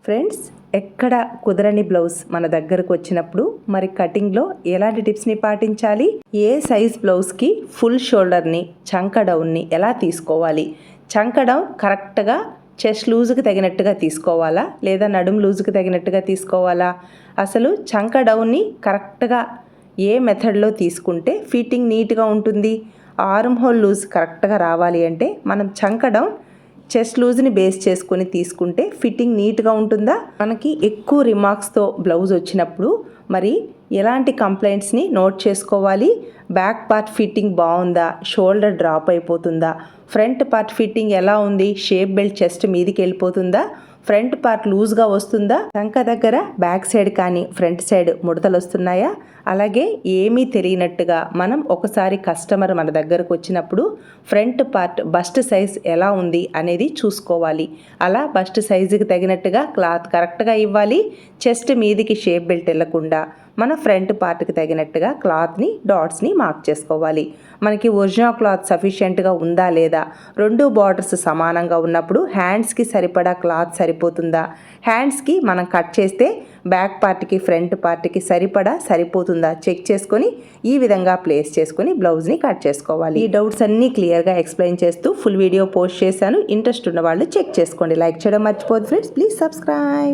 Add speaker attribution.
Speaker 1: Friends, ఎక్కడ కుదరని blouse మన దగ్గరకు వచ్చినప్పుడు మరి కటింగ్లో ఎలాంటి టిప్స్ని పాటించాలి, ఏ సైజ్ బ్లౌజ్కి ఫుల్ షోల్డర్ని చంక డౌన్ని ఎలా తీసుకోవాలి, చంక డౌన్ కరెక్ట్గా చెస్ట్ లూజ్కి తగినట్టుగా తీసుకోవాలా లేదా నడుము లూజ్కి తగినట్టుగా తీసుకోవాలా, అసలు చంక డౌన్ని కరెక్ట్గా ఏ మెథడ్లో తీసుకుంటే ఫిట్టింగ్ నీట్గా ఉంటుంది, ఆర్మ్ హోల్ లూజ్ కరెక్ట్గా రావాలి అంటే మనం చంక డౌన్ చెస్ట్ లూజ్ని బేస్ చేసుకొని తీసుకుంటే ఫిట్టింగ్ నీట్గా ఉంటుందా. మనకి ఎక్కువ రిమార్క్స్తో బ్లౌజ్ వచ్చినప్పుడు మరి ఎలాంటి కంప్లైంట్స్ని నోట్ చేసుకోవాలి, బ్యాక్ పార్ట్ ఫిట్టింగ్ బాగుందా, షోల్డర్ డ్రాప్ అయిపోతుందా, ఫ్రంట్ పార్ట్ ఫిట్టింగ్ ఎలా ఉంది, షేప్ బెల్ట్ చెస్ట్ మీదికి వెళ్ళిపోతుందా, ఫ్రంట్ పార్ట్ లూజ్గా వస్తుందా, చంక దగ్గర బ్యాక్ సైడ్ కానీ ఫ్రంట్ సైడ్ ముడతలు వస్తున్నాయా, అలాగే ఏమీ తెలియనట్టుగా మనం ఒకసారి కస్టమర్ మన దగ్గరకు వచ్చినప్పుడు ఫ్రంట్ పార్ట్ బస్ట్ సైజ్ ఎలా ఉంది అనేది చూసుకోవాలి. అలా బస్ట్ సైజుకి తగినట్టుగా క్లాత్ కరెక్ట్గా ఇవ్వాలి. చెస్ట్ మీదికి షేప్ బెల్ట్ వెళ్ళకుండా మన ఫ్రంట్ పార్ట్కి తగినట్టుగా క్లాత్ని డాట్స్ని మార్క్ చేసుకోవాలి. మనకి ఒరిజినల్ క్లాత్ సఫిషియెంట్గా ఉందా లేదా, రెండు బార్డర్స్ సమానంగా ఉన్నప్పుడు హ్యాండ్స్కి సరిపడా క్లాత్ సరిపోతుందా, హ్యాండ్స్కి మనం కట్ చేస్తే బ్యాక్ పార్ట్కి ఫ్రంట్ పార్ట్కి సరిపోతుందా చెక్ చేసుకొని ఈ విధంగా ప్లేస్ చేసుకొని బ్లౌజ్ని కట్ చేసుకోవాలి. ఈ డౌట్స్ అన్నీ క్లియర్గా ఎక్స్ప్లెయిన్ చేస్తూ ఫుల్ వీడియో పోస్ట్ చేశాను. ఇంట్రెస్ట్ ఉన్న వాళ్ళు చెక్ చేసుకోండి. లైక్ చేయడం మర్చిపోదు ఫ్రెండ్స్. Please subscribe.